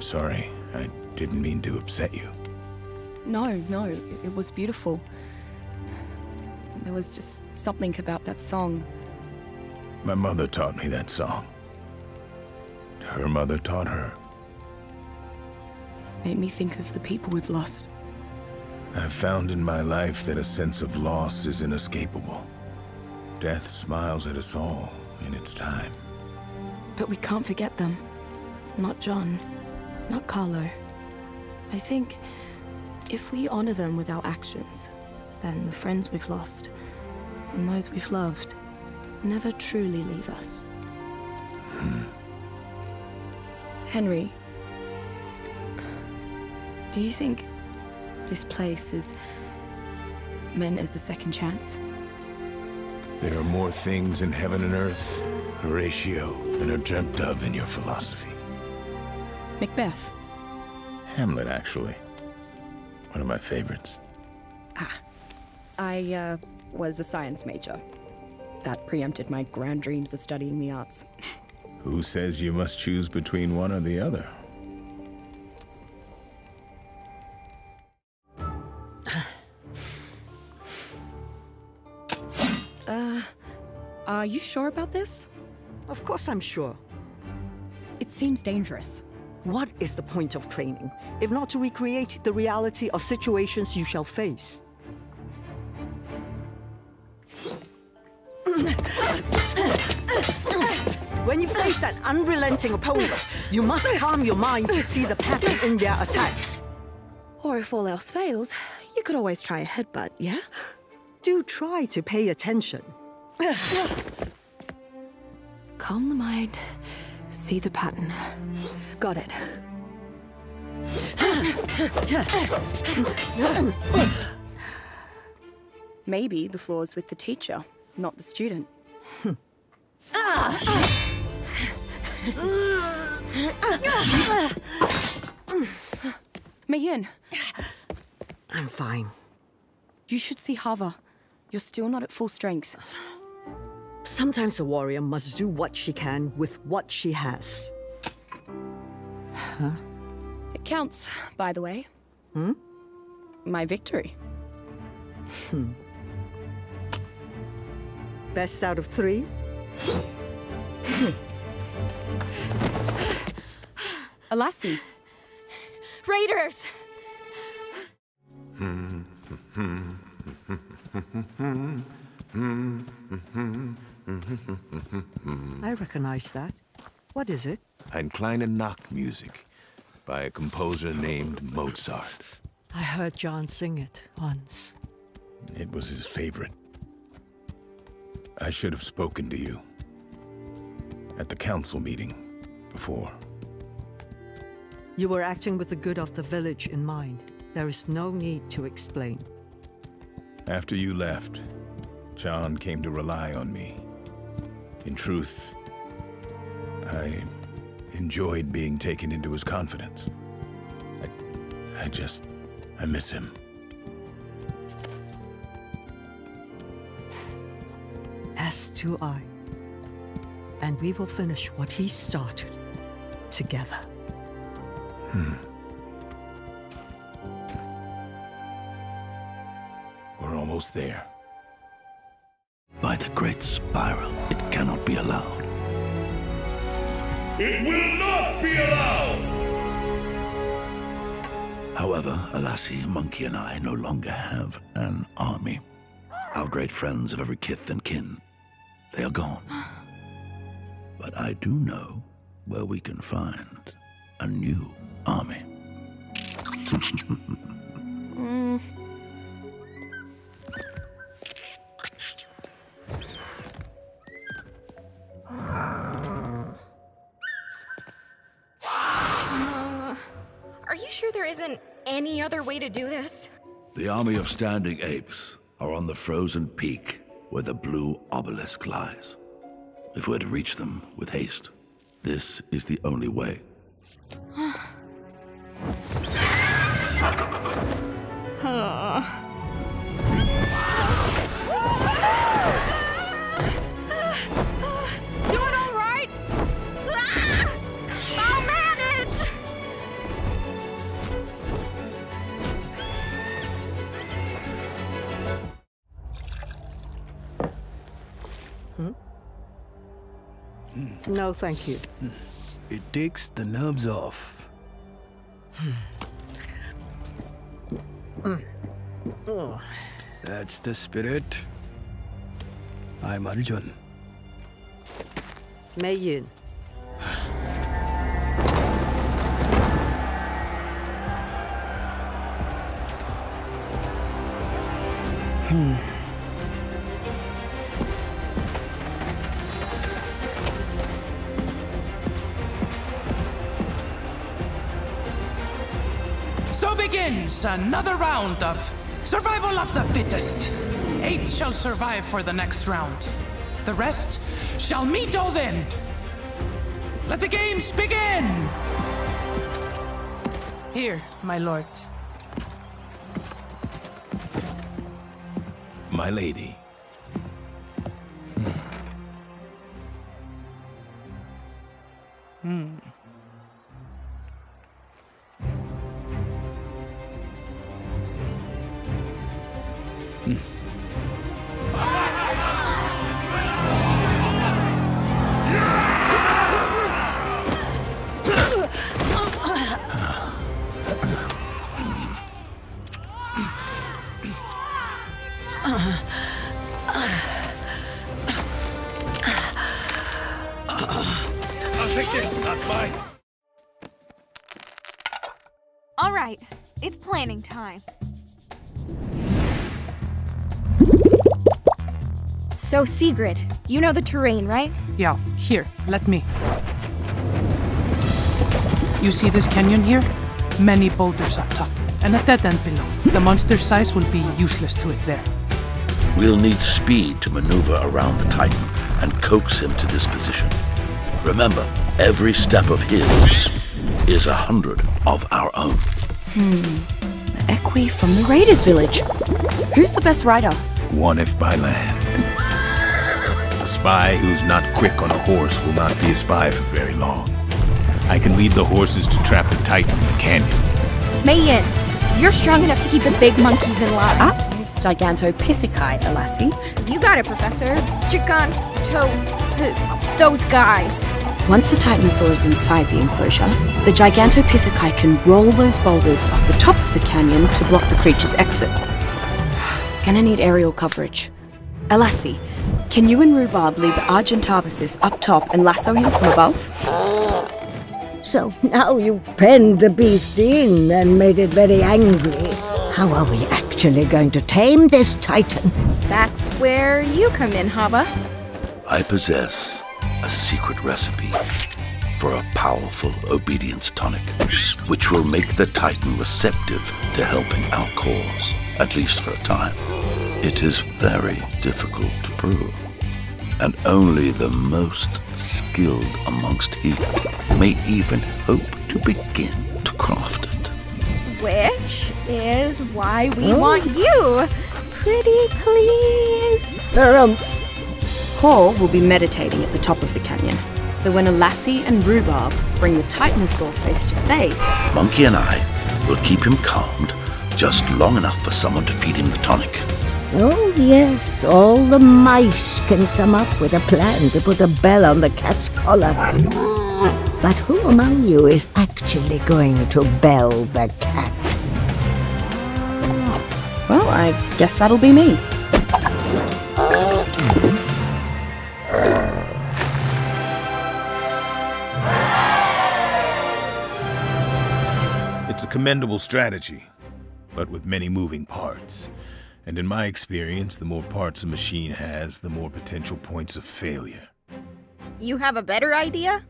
sorry. I didn't mean to upset you. No, it was beautiful. There was just something about that song. My mother taught me that song. Her mother taught her. Made me think of the people we've lost. I've found in my life that a sense of loss is inescapable. Death smiles at us all in its time. But we can't forget them. Not John. Not Carlo. I think if we honor them with our actions, then the friends we've lost and those we've loved never truly leave us. Henry, do you think this place is meant as a second chance? There are more things in heaven and earth, Horatio, than are dreamt of in your philosophy. Macbeth. Hamlet, actually. One of my favorites. I was a science major. That preempted my grand dreams of studying the arts. Who says you must choose between one or the other? Are you sure about this? Of course I'm sure. It seems dangerous. What is the point of training, if not to recreate the reality of situations you shall face? When you face an unrelenting opponent, you must calm your mind to see the pattern in their attacks. Or if all else fails, you could always try a headbutt, yeah? Do try to pay attention. Calm the mind, see the pattern. Got it. Maybe the flaw is with the teacher, not the student. Mayhin, I'm fine. you should see Hava. You're still not at full strength. Sometimes a warrior must do what she can with what she has. It counts, by the way. My victory. Best out of 3? Alassi. Raiders! I recognize that. What is it? Ein kleine Nachtmusik by a composer named Mozart. I heard John sing it once. It was his favorite. I should have spoken to you at the council meeting before. You were acting with the good of the village in mind. There is no need to explain. After you left, John came to rely on me. In truth, I enjoyed being taken into his confidence. I miss him. As do I. And we will finish what he started together. We're almost there. By the great spiral, it cannot be allowed. It will not be allowed! However, Alassi, Monkey, and I no longer have an army. Our great friends of every kith and kin, they are gone. But I do know where we can find a new army. Are you sure there isn't any other way to do this? The army of standing apes are on the frozen peak where the blue obelisk lies. If we're to reach them with haste, this is the only way. Doing all right? I'll manage! No, thank you. It takes the nerves off. That's the spirit. I'm Arjun. Mei Yin. So begins another round of survival of the fittest. 8 shall survive for the next round. The rest shall meet Odin. Let the games begin! Here, my lord. My lady. I'll take this. That's mine. All right, it's planning time. So, Sigrid, you know the terrain, right? Yeah, here, let me. You see this canyon here? Many boulders up top, and a dead end below. The monster's size will be useless to it there. We'll need speed to maneuver around the Titan and coax him to this position. Remember, every step of his is 100 of our own. The Equi from the Raiders village. Who's the best rider? One if by land. A spy who's not quick on a horse will not be a spy for very long. I can lead the horses to trap the Titan in the canyon. Mei Yin, you're strong enough to keep the big monkeys in line. Gigantopithecai, Alassi. You got it, Professor. Those guys. Once the Titanosaur is inside the enclosure, the Gigantopithecai can roll those boulders off the top of the canyon to block the creature's exit. Gonna need aerial coverage. Alassi, can you and Rhubarb lead the Argentavis up top and lasso him from above? So now you penned the beast in and made it very angry. How are we actually going to tame this Titan? That's where you come in, Haba. I possess a secret recipe for a powerful obedience tonic, which will make the Titan receptive to helping our cause, at least for a time. It is very difficult to brew, and only the most skilled amongst healers may even hope to begin to craft it. Which is why we want you. Pretty please. Hor will be meditating at the top of the canyon. So when Alassi and Rhubarb bring the Titanosaur face to face... Monkey and I will keep him calmed just long enough for someone to feed him the tonic. Oh yes, all the mice can come up with a plan to put a bell on the cat's collar. But who among you is actually going to bell the cat? Well, I guess that'll be me. It's a commendable strategy, but with many moving parts. And in my experience, the more parts a machine has, the more potential points of failure. You have a better idea?